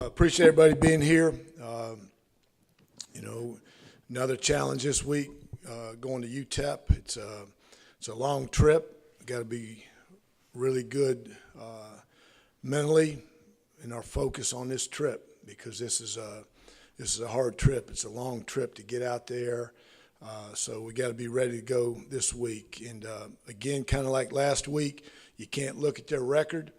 Appreciate everybody being here. Another challenge this week, going to UTEP. It's a long trip. Got to be really good mentally in our focus on this trip because this is a hard trip. It's a long trip to get out there. So we got to be ready to go this week. And again, kind of like last week, you can't look at their record.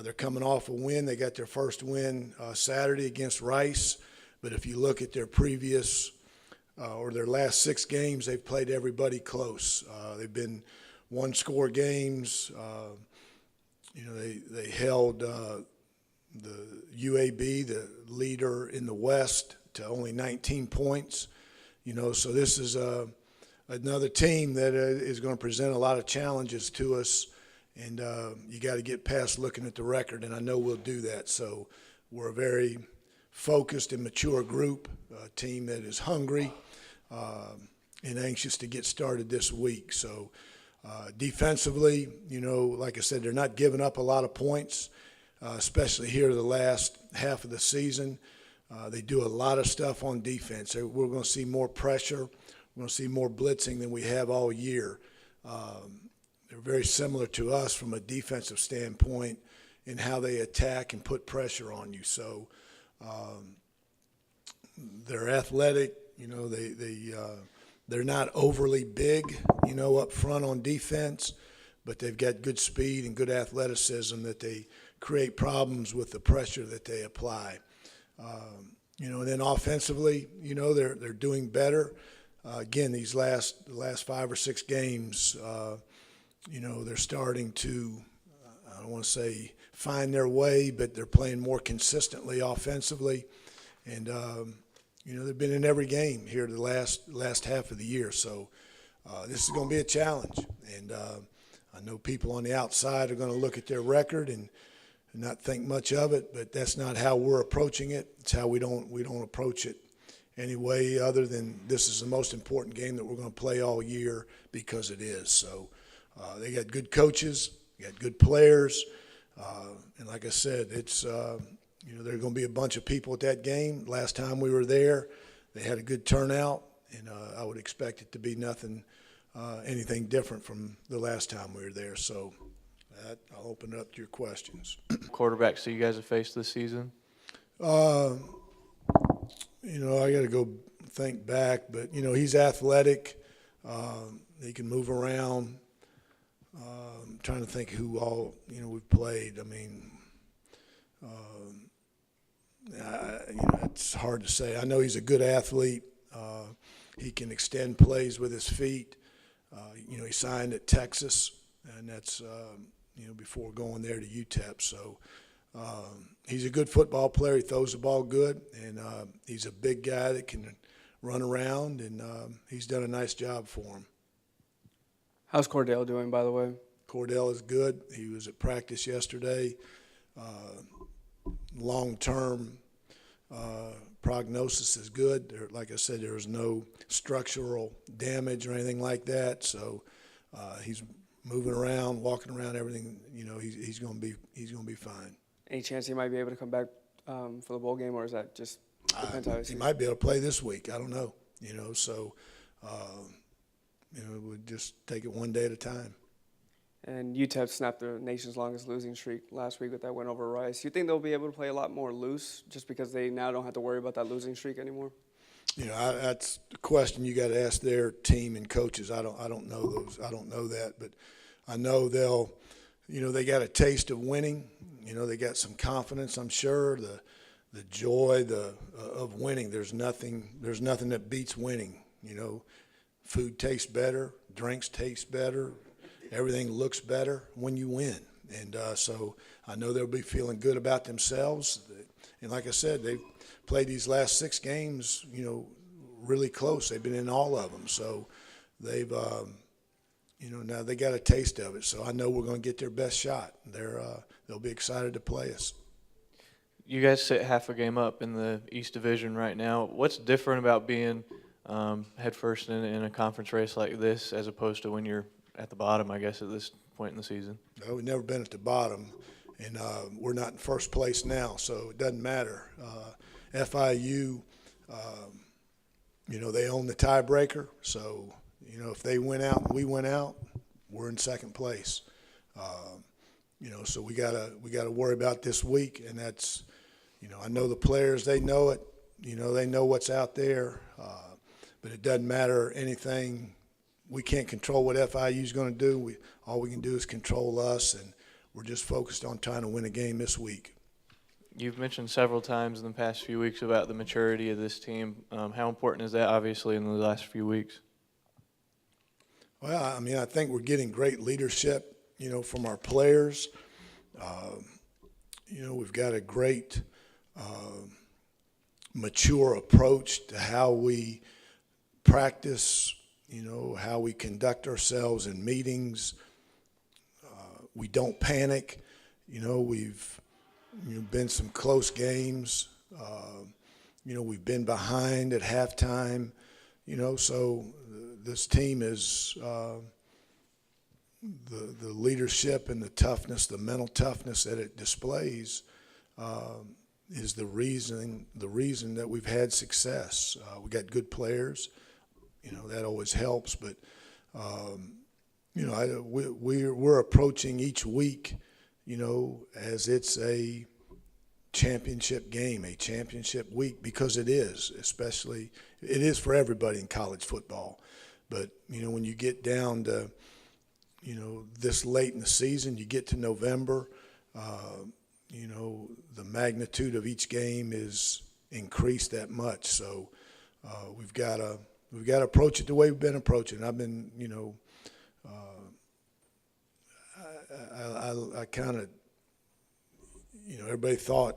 They're coming off a win. They got their first win Saturday against Rice. But if you look at their previous or their last 6 games, they've played everybody close. They've been one-score games. They held the UAB, the leader in the West, to only 19 points. So this is another team that is going to present a lot of challenges to us. And you got to get past looking at the record, and I know we'll do that. So we're a very focused and mature group, a team that is hungry and anxious to get started this week. So defensively, like I said, they're not giving up a lot of points, especially here the last half of the season. They do a lot of stuff on defense. We're going to see more pressure. We're going to see more blitzing than we have all year. They're very similar to us from a defensive standpoint in how they attack and put pressure on you. So they're athletic. They're not overly big, up front on defense, but they've got good speed and good athleticism that they create problems with the pressure that they apply. And then offensively, they're doing better. Again, these last 5 or 6 games. They're starting to, I don't want to say find their way, but they're playing more consistently offensively. And, they've been in every game here the last half of the year. So this is going to be a challenge. And I know people on the outside are going to look at their record and not think much of it, but that's not how we're approaching it. It's how we don't approach it any way other than this is the most important game that we're going to play all year because it is. So. They got good coaches, got good players, and like I said, it's there are going to be a bunch of people at that game. Last time we were there, they had a good turnout, and I would expect it to be anything different from the last time we were there. So I'll open it up to your questions. Quarterbacks that you guys have faced this season? I got to go think back, but he's athletic. He can move around. I'm trying to think who all we've played. I mean, it's hard to say. I know he's a good athlete. He can extend plays with his feet. He signed at Texas, and that's before going there to UTEP. So he's a good football player. He throws the ball good, and he's a big guy that can run around, and he's done a nice job for him. How's Cordell doing, by the way? Cordell is good. He was at practice yesterday. Long-term prognosis is good. Like I said, there was no structural damage or anything like that. So he's moving around, walking around, everything. He's going to be fine. Any chance he might be able to come back for the bowl game, or is that just depends how he might be able to play this week. I don't know. So. We'll just take it one day at a time. And UTEP snapped the nation's longest losing streak last week with that win over Rice. You think they'll be able to play a lot more loose just because they now don't have to worry about that losing streak anymore? That's the question you got to ask their team and coaches. I don't know those. I don't know that, but I know they'll. They got a taste of winning. They got some confidence. I'm sure the joy of winning. There's nothing that beats winning. Food tastes better, drinks taste better, everything looks better when you win. And so I know they'll be feeling good about themselves. And like I said, they've played these last 6 games, really close. They've been in all of them. So they've, now they got a taste of it. So I know we're going to get their best shot. They'll be excited to play us. You guys sit half a game up in the East Division right now. What's different about being head first in a conference race like this as opposed to when you're at the bottom, I guess, at this point in the season? No, we've never been at the bottom. And we're not in first place now, so it doesn't matter. FIU, they own the tiebreaker, so, if they win out and we win out, we're in second place. So we gotta worry about this week, and that's, I know the players, they know it, they know what's out there, but it doesn't matter anything. We can't control what FIU is going to do. All we can do is control us, and we're just focused on trying to win a game this week. You've mentioned several times in the past few weeks about the maturity of this team. How important is that, obviously, in the last few weeks? Well, I think we're getting great leadership, from our players. We've got a great mature approach to how we practice, how we conduct ourselves in meetings. We don't panic. We've been some close games. We've been behind at halftime. So this team is the leadership and the toughness, the mental toughness that it displays is the reason that we've had success. We got good players. That always helps, but we're approaching each week, as it's a championship game, a championship week, because it is, especially it is for everybody in college football. But when you get down to this late in the season, you get to November, the magnitude of each game is increased that much. So we've got to approach it the way we've been approaching. I've been, I kind of, everybody thought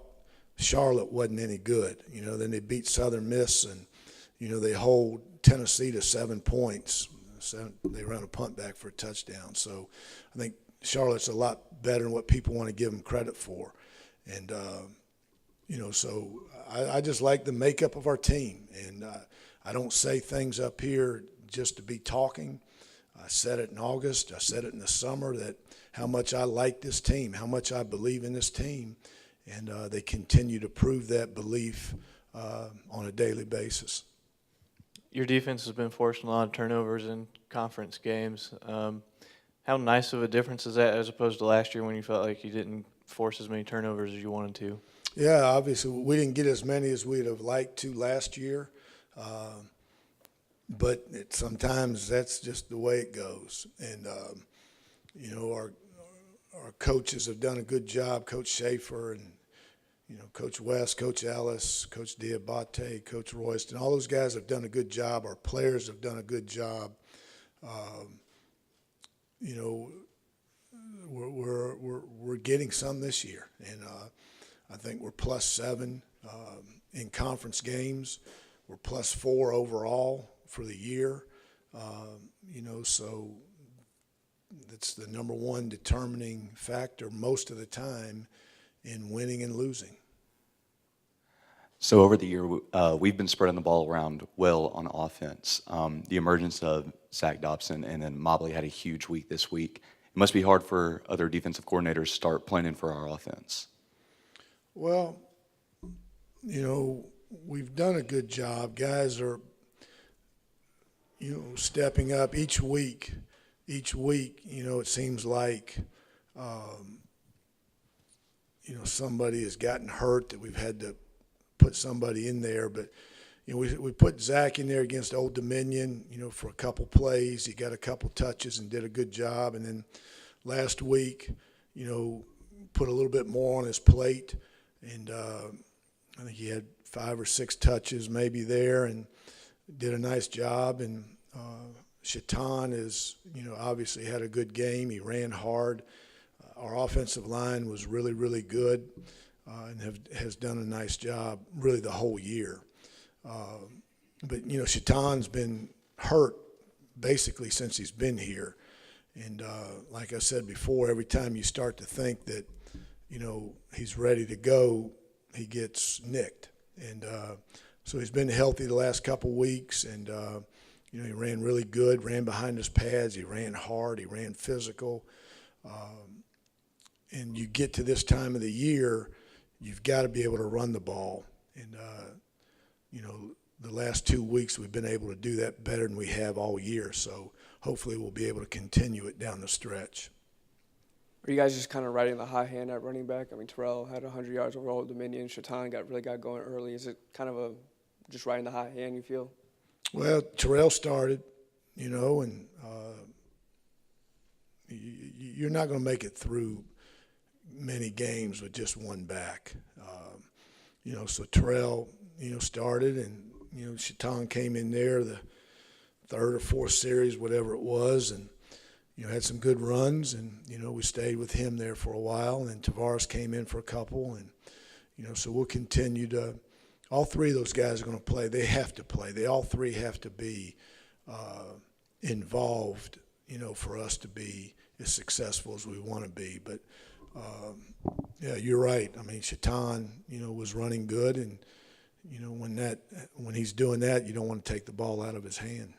Charlotte wasn't any good. Then they beat Southern Miss, and they hold Tennessee to 7 points. They run a punt back for a touchdown. So I think Charlotte's a lot better than what people want to give them credit for. And, so I just like the makeup of our team. And I don't say things up here just to be talking. I said it in August. I said it in the summer that how much I like this team, how much I believe in this team. And they continue to prove that belief on a daily basis. Your defense has been forcing a lot of turnovers in conference games. How nice of a difference is that as opposed to last year when you felt like you didn't force as many turnovers as you wanted to? Yeah, obviously we didn't get as many as we'd have liked to last year, but sometimes that's just the way it goes. And our coaches have done a good job, Coach Schaefer and Coach West, Coach Ellis, Coach Diabate, Coach Royston. All those guys have done a good job. Our players have done a good job. We're getting some this year, and I think we're +7 in conference games. We're +4 overall for the year. So that's the number one determining factor most of the time in winning and losing. So over the year, we've been spreading the ball around well on offense. The emergence of Zach Dobson and then Mobley had a huge week this week. It must be hard for other defensive coordinators to start planning for our offense. Well, we've done a good job. Guys are, stepping up each week. Each week, it seems like, somebody has gotten hurt that we've had to put somebody in there. But, we put Zach in there against Old Dominion, for a couple plays. He got a couple touches and did a good job. And then last week, put a little bit more on his plate. And I think he had 5 or 6 touches maybe there and did a nice job. And Shaitan is, obviously had a good game. He ran hard. Our offensive line was really, really good and has done a nice job really the whole year. But, Shaitan's been hurt basically since he's been here. And like I said before, every time you start to think that, he's ready to go, he gets nicked. And so he's been healthy the last couple weeks, and, he ran really good, ran behind his pads, he ran hard, he ran physical. and you get to this time of the year, you've got to be able to run the ball. And, you know, the last 2 weeks we've been able to do that better than we have all year. So hopefully we'll be able to continue it down the stretch. Are you guys just kind of riding the hot hand at running back? I mean, Terrell had 100 yards over Old Dominion. Shaitan really got going early. Is it kind of just riding the hot hand, you feel? Well, Terrell started, you know, and you're not going to make it through many games with just one back. You know, so Terrell, you know, started, and, you know, Shaitan came in there the third or fourth series, whatever it was, and, you know, had some good runs, and, you know, we stayed with him there for a while, and Tavares came in for a couple, and, you know, so we'll continue to – all three of those guys are going to play. They have to play. They all three have to be involved, you know, for us to be as successful as we want to be. But, yeah, you're right. I mean, Shaitan, you know, was running good, and, you know, when he's doing that, you don't want to take the ball out of his hand.